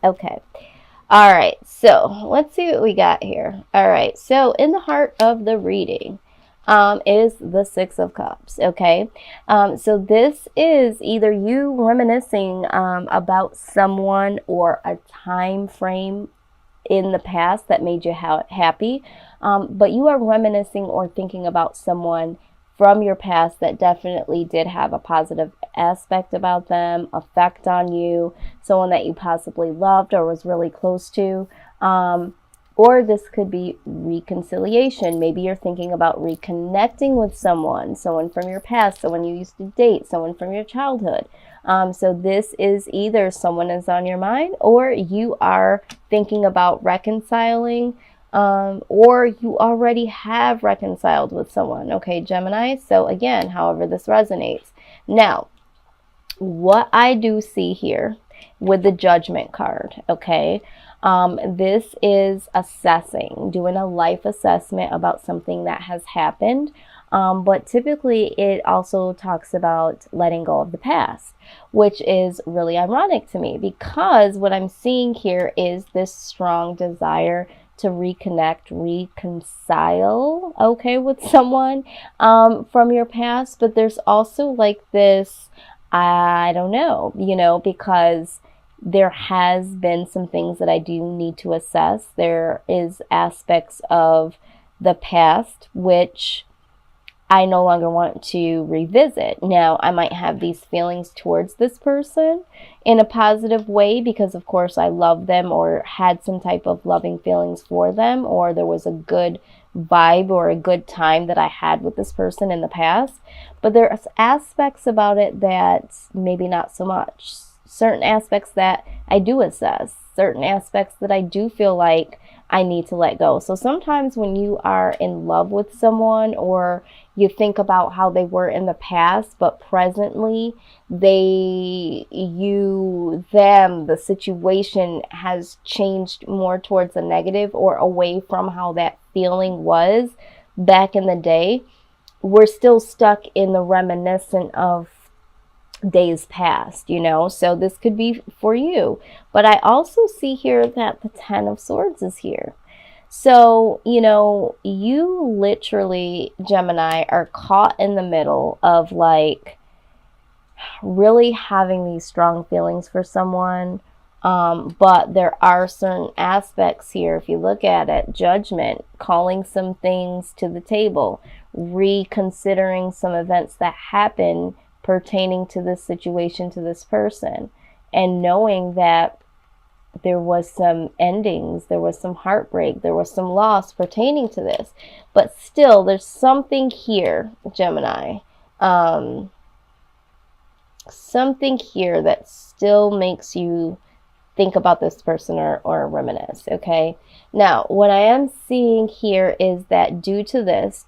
Okay. All right. So let's see what we got here. All right. So in the heart of the reading, is the Six of Cups. Okay. So this is either you reminiscing about someone or a time frame in the past that made you happy, but you are reminiscing or thinking about someone from your past that definitely did have a positive aspect about them, effect on you, someone that you possibly loved or was really close to. Or this could be reconciliation. Maybe you're thinking about reconnecting with someone from your past, someone you used to date, someone from your childhood. So this is either someone is on your mind or you are thinking about reconciling, or you already have reconciled with someone. Okay, Gemini. So again, however this resonates. Now, what I do see here with the Judgment card, okay, this is assessing, doing a life assessment about something that has happened. But typically it also talks about letting go of the past, which is really ironic to me because what I'm seeing here is this strong desire to reconnect, reconcile, okay, with someone from your past. But there's also like this, I don't know, because there has been some things that I do need to assess. There is aspects of the past which I no longer want to revisit. Now, I might have these feelings towards this person in a positive way because, of course, I love them or had some type of loving feelings for them, or there was a good vibe or a good time that I had with this person in the past. But there's aspects about it that maybe not so much. Certain aspects that I do assess, certain aspects that I do feel like I need to let go. So sometimes when you are in love with someone or you think about how they were in the past, but presently the situation has changed more towards the negative or away from how that feeling was back in the day, we're still stuck in the reminiscent of days past, so this could be for you. But I also see here that the Ten of Swords is here. So, you literally, Gemini, are caught in the middle of like really having these strong feelings for someone. But there are certain aspects here, if you look at it, judgment, calling some things to the table, reconsidering some events that happen pertaining to this situation, to this person, and knowing that there was some endings, there was some heartbreak, there was some loss pertaining to this. But still, there's something here, Gemini, something here that still makes you think about this person or reminisce, okay? Now, what I am seeing here is that due to this,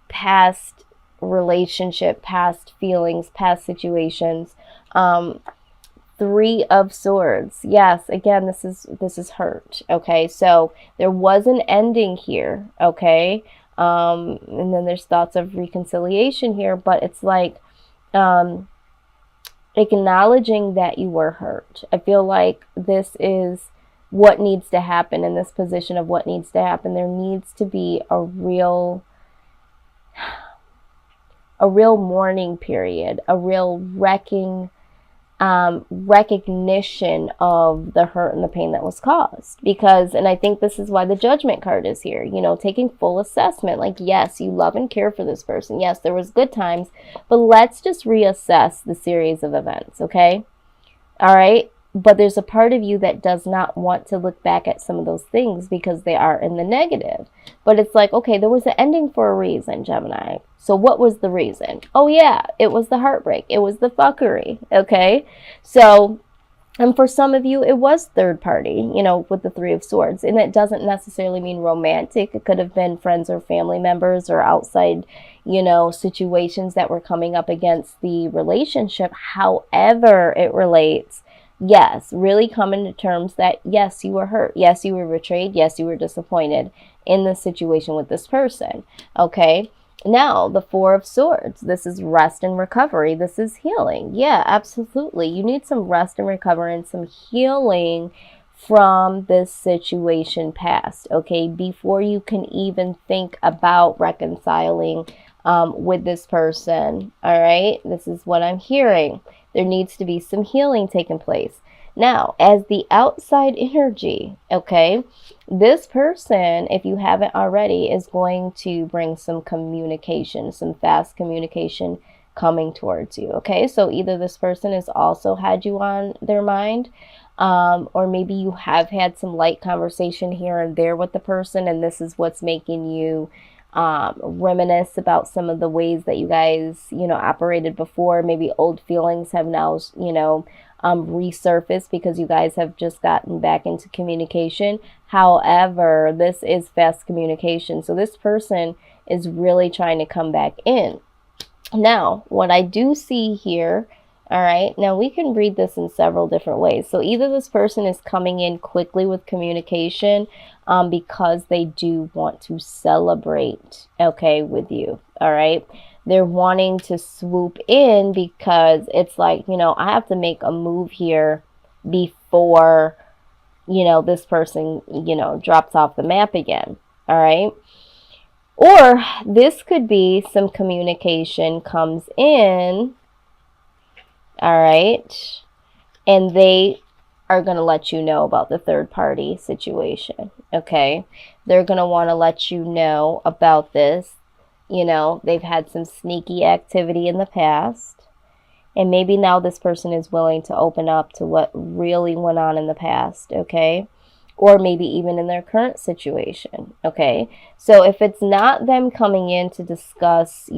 past relationship, past feelings, past situations, Three of Swords. Yes, again, this is hurt. Okay, so there was an ending here. Okay, and then there's thoughts of reconciliation here, but it's like acknowledging that you were hurt. I feel like this is what needs to happen in this position of what needs to happen. There needs to be a real mourning period, a real recognition of the hurt and the pain that was caused. And I think this is why the Judgment card is here, taking full assessment. Like, yes, you love and care for this person. Yes, there was good times, but let's just reassess the series of events, okay? All right? But there's a part of you that does not want to look back at some of those things because they are in the negative. But it's like, okay, there was an ending for a reason, Gemini. So what was the reason? Oh yeah, it was the heartbreak. It was the fuckery, okay? So, and for some of you, it was third party, with the Three of Swords. And it doesn't necessarily mean romantic. It could have been friends or family members or outside, situations that were coming up against the relationship. However it relates, yes, really coming to terms that, yes, you were hurt. Yes, you were betrayed. Yes, you were disappointed in the situation with this person. Okay. Now, the Four of Swords. This is rest and recovery. This is healing. Yeah, absolutely. You need some rest and recovery and some healing from this situation past, okay? Before you can even think about reconciling with this person, all right? This is what I'm hearing. There needs to be some healing taking place. Now, as the outside energy, okay, this person, if you haven't already, is going to bring some communication, some fast communication coming towards you, okay? So either this person has also had you on their mind, or maybe you have had some light conversation here and there with the person, and this is what's making you reminisce about some of the ways that you guys, operated before. Maybe old feelings have now, resurfaced because you guys have just gotten back into communication. However, this is fast communication. So this person is really trying to come back in. Now, what I do see here, all right, now we can read this in several different ways. So either this person is coming in quickly with communication because they do want to celebrate, okay, with you, all right? They're wanting to swoop in because it's like, I have to make a move here before, this person, drops off the map again, all right? Or this could be some communication comes in, all right, and they are going to let you know about the third party situation, okay? They're going to want to let you know about this. They've had some sneaky activity in the past, and maybe now this person is willing to open up to what really went on in the past, okay? Or maybe even in their current situation, okay? So if it's not them coming in to discuss,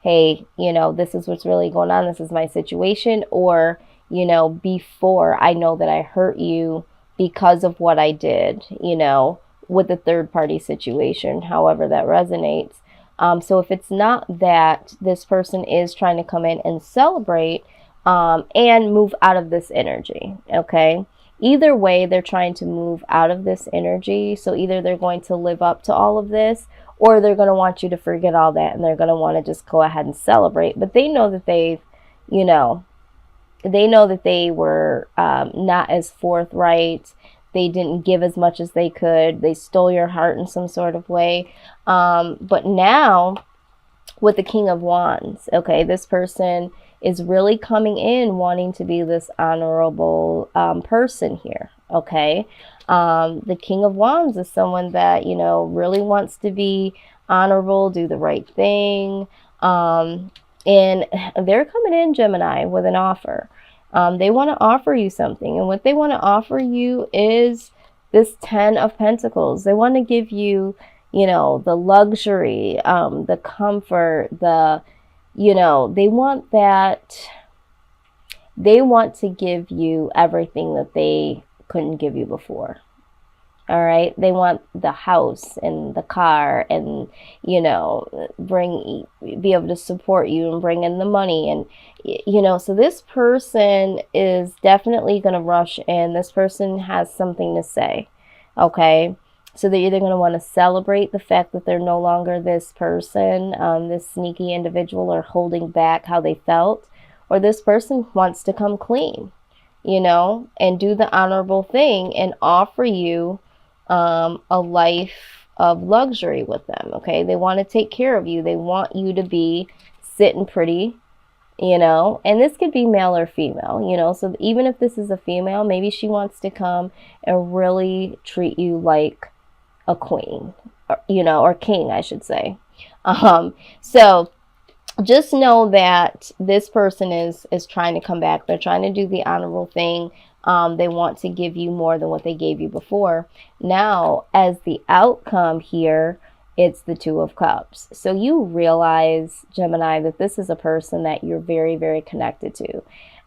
hey, this is what's really going on, this is my situation, or, before I know that I hurt you because of what I did, with the third party situation, however that resonates. So if it's not that, this person is trying to come in and celebrate and move out of this energy, okay? Either way, they're trying to move out of this energy. So either they're going to live up to all of this, or they're going to want you to forget all that and they're going to want to just go ahead and celebrate. But they know that they were not as forthright. They didn't give as much as they could. They stole your heart in some sort of way. But now, with the King of Wands, okay, this person is really coming in wanting to be this honorable person here, okay? The King of Wands is someone that, really wants to be honorable, do the right thing. And they're coming in, Gemini, with an offer. They want to offer you something. And what they want to offer you is this 10 of Pentacles. They want to give you, the luxury, the comfort, they want that. They want to give you everything that they couldn't give you before. All right. They want the house and the car and, be able to support you and bring in the money. And, so this person is definitely going to rush in. This person has something to say. Okay. So they're either going to want to celebrate the fact that they're no longer this person, this sneaky individual, or holding back how they felt, or this person wants to come clean, and do the honorable thing and offer you a life of luxury with them, okay? They want to take care of you. They want you to be sitting pretty, and this could be male or female, so even if this is a female, maybe she wants to come and really treat you like a queen, or king, I should say. So just know that this person is trying to come back. They're trying to do the honorable thing. They want to give you more than what they gave you before. Now, as the outcome here, it's the Two of Cups. So you realize, Gemini, that this is a person that you're very, very connected to.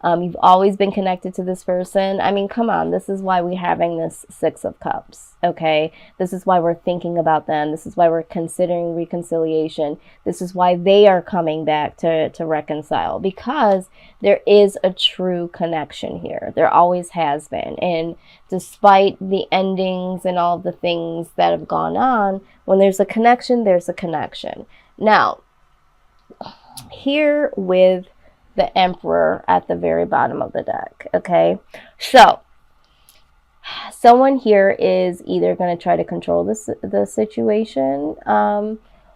You've always been connected to this person. I mean, come on. This is why we're having this Six of Cups, okay? This is why we're thinking about them. This is why we're considering reconciliation. This is why they are coming back to reconcile, because there is a true connection here. There always has been. And despite the endings and all the things that have gone on, when there's a connection, there's a connection. Now, here with the Emperor at the very bottom of the deck, okay? So, someone here is either going to try to control the situation,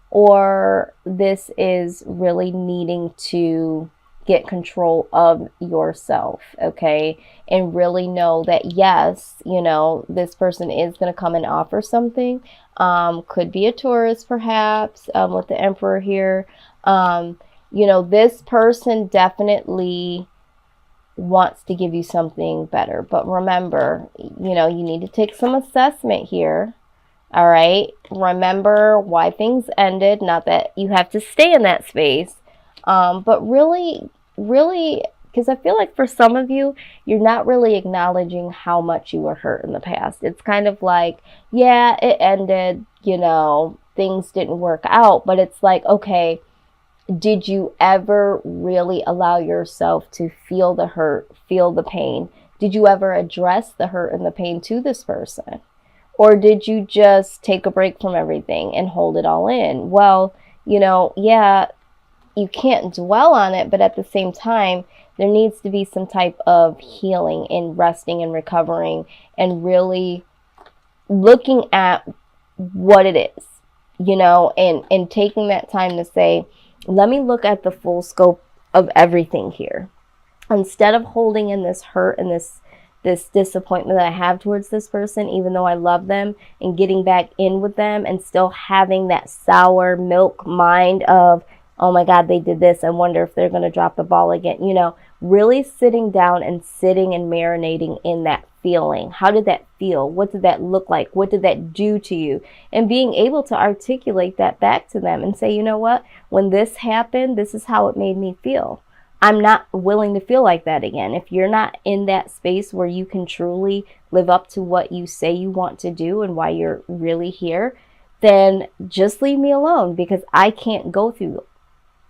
or this is really needing to get control of yourself, okay? And really know that, yes, you know, this person is going to come and offer something. Could be a Taurus, perhaps, with the Emperor here. You know, this person definitely wants to give you something better. But remember, you know, you need to take some assessment here. All right. Remember why things ended. Not that you have to stay in that space. But really, because I feel like for some of you, you're not really acknowledging how much you were hurt in the past. It's kind of like, yeah, it ended, you know, things didn't work out. But it's like, okay, did you ever really allow yourself to feel the hurt, feel the pain? Did you ever address the hurt and the pain to this person? Or did you just take a break from everything and hold it all in? Well, you know, yeah, you can't dwell on it, but at the same time, there needs to be some type of healing and resting and recovering and really looking at what it is, you know, and taking that time to say, let me look at the full scope of everything here. Instead of holding in this hurt and this disappointment that I have towards this person, even though I love them, and getting back in with them and still having that sour milk mind of, oh my God, they did this. I wonder if they're going to drop the ball again. You know, really sitting down and sitting and marinating in that feeling. How did that feel? What did that look like? What did that do to you? And being able to articulate that back to them and say, you know what? When this happened, this is how it made me feel. I'm not willing to feel like that again. If you're not in that space where you can truly live up to what you say you want to do and why you're really here, then just leave me alone, because I can't go through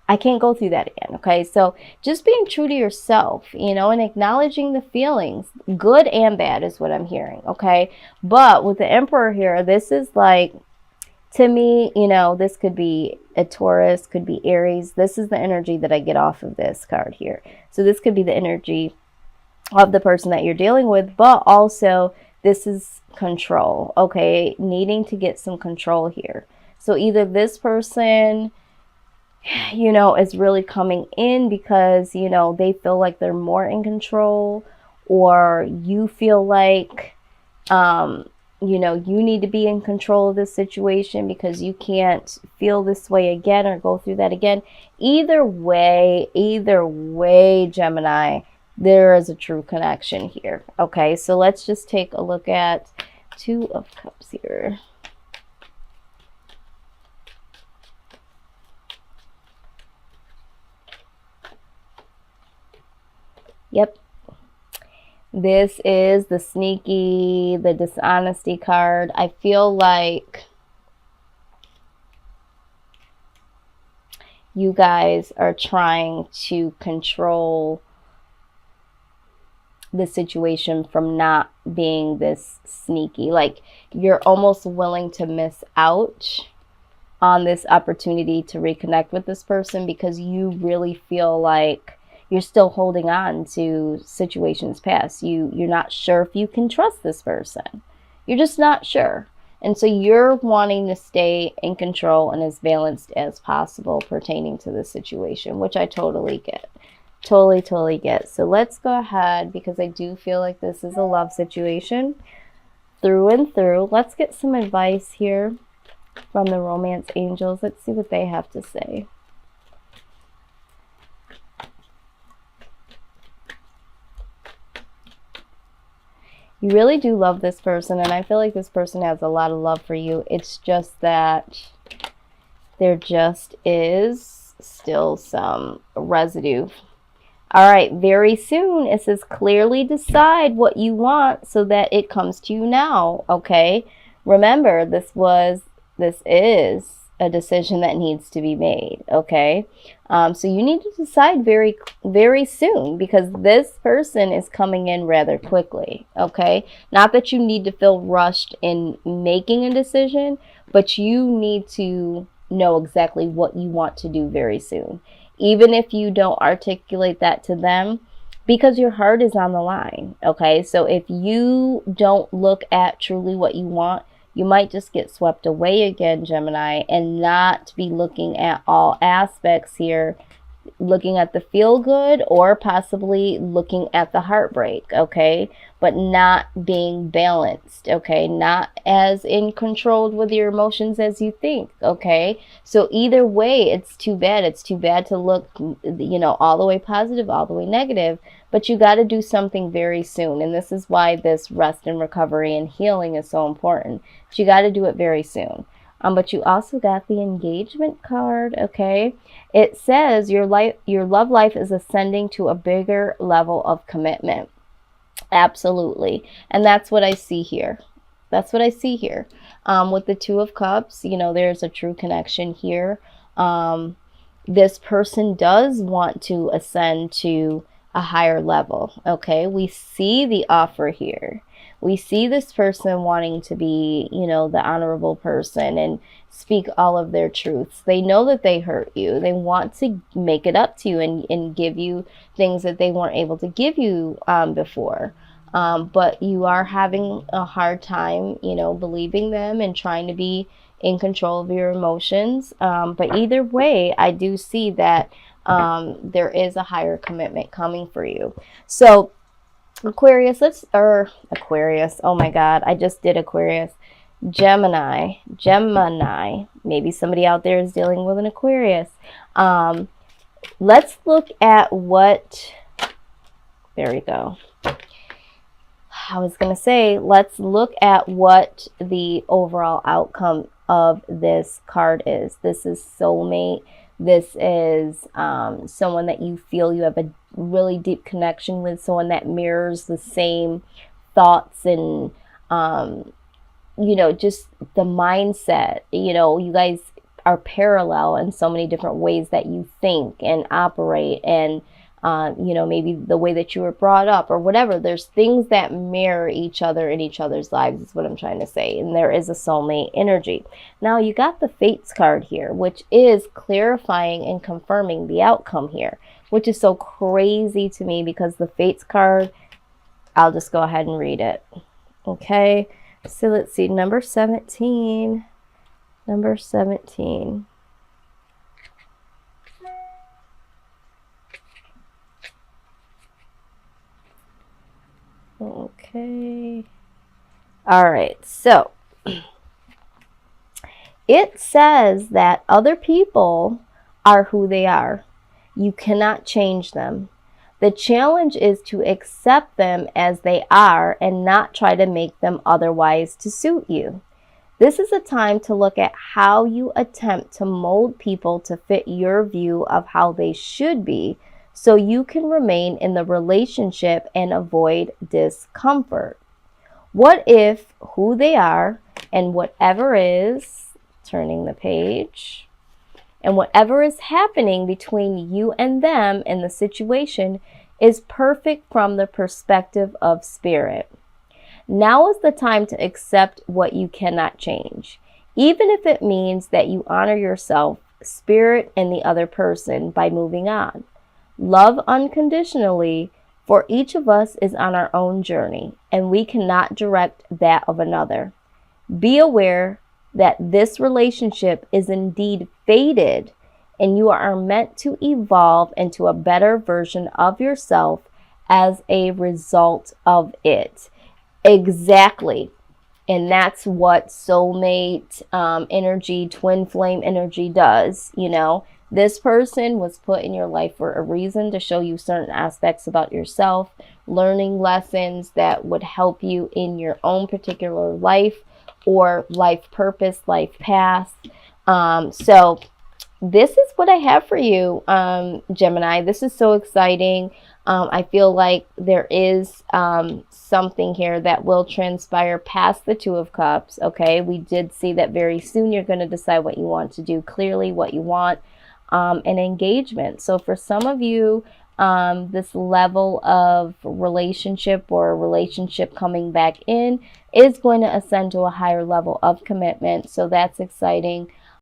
that again, okay? So just being true to yourself, you know, and acknowledging the feelings, good and bad, is what I'm hearing, okay? But with the Emperor here, this is like, to me, you know, this could be a Taurus, could be Aries. This is the energy that I get off of this card here. So this could be the energy of the person that you're dealing with, but also this is control, okay? Needing to get some control here. So either this person, you know, is really coming in because, you know, they feel like they're more in control, or you feel like, you know, you need to be in control of this situation because you can't feel this way again or go through that again. Either way, Gemini, there is a true connection here. Okay, so let's just take a look at Two of Cups here. Yep. This is the sneaky, the dishonesty card. I feel like you guys are trying to control the situation from not being this sneaky. Like, you're almost willing to miss out on this opportunity to reconnect with this person because you really feel like you're still holding on to situations past. You're not sure if you can trust this person. You're just not sure. And so you're wanting to stay in control and as balanced as possible pertaining to this situation, which I totally get. Totally get. So let's go ahead, because I do feel like this is a love situation through and through. Let's get some advice here from the romance angels. Let's see what they have to say. You really do love this person, and I feel like this person has a lot of love for you. It's just that there just is still some residue. All right, very soon, it says clearly decide what you want so that it comes to you now, okay? Remember, this is a decision that needs to be made, okay? So you need to decide very, very soon, because this person is coming in rather quickly, okay? Not that you need to feel rushed in making a decision, but you need to know exactly what you want to do very soon. Even if you don't articulate that to them, because your heart is on the line, okay? So if you don't look at truly what you want, you might just get swept away again, Gemini, and not be looking at all aspects here, looking at the feel good or possibly looking at the heartbreak, okay? But not being balanced, okay? Not as in control with your emotions as you think, okay? So either way, it's too bad. It's too bad to look, all the way positive, all the way negative, but you got to do something very soon. And this is why this rest and recovery and healing is so important. But you got to do it very soon. But you also got the engagement card, okay? It says your love life is ascending to a bigger level of commitment. Absolutely. And that's what I see here. That's what I see here. With the Two of Cups, there's a true connection here. This person does want to ascend to a higher level, okay? We see the offer here. We see this person wanting to be, the honorable person and speak all of their truths. They know that they hurt you. They want to make it up to you and give you things that they weren't able to give you before. But you are having a hard time, believing them and trying to be in control of your emotions. But either way, I do see that there is a higher commitment coming for you. So Aquarius, Aquarius, oh my God, I just did Aquarius. Gemini, maybe somebody out there is dealing with an Aquarius. Let's look at what, there we go. I was going to say, let's look at what the overall outcome of this card is. This is soulmate. This is someone that you feel you have a really deep connection with, someone that mirrors the same thoughts and, just the mindset. You guys are parallel in so many different ways that you think and operate and, maybe the way that you were brought up or whatever. There's things that mirror each other in each other's lives is what I'm trying to say. And there is a soulmate energy. Now you got the Fates card here, which is clarifying and confirming the outcome here, which is so crazy to me because the Fates card, I'll just go ahead and read it. Okay. So let's see. Number 17. Okay. All right. So it says that other people are who they are. You cannot change them. The challenge is to accept them as they are and not try to make them otherwise to suit you. This is a time to look at how you attempt to mold people to fit your view of how they should be, so you can remain in the relationship and avoid discomfort. What if who they are and whatever is, turning the page, and whatever is happening between you and them in the situation is perfect from the perspective of spirit? Now is the time to accept what you cannot change, even if it means that you honor yourself, spirit, and the other person by moving on. Love unconditionally, for each of us is on our own journey, and we cannot direct that of another. Be aware that this relationship is indeed fated, and you are meant to evolve into a better version of yourself as a result of it. Exactly. And that's what soulmate energy, twin flame energy does, This person was put in your life for a reason, to show you certain aspects about yourself, learning lessons that would help you in your own particular life or life purpose, life path. So this is what I have for you, Gemini. This is so exciting. I feel like there is something here that will transpire past the Two of Cups. Okay, we did see that very soon you're going to decide what you want to do, clearly what you want. An engagement. So for some of you, this level of relationship or relationship coming back in is going to ascend to a higher level of commitment. So that's exciting.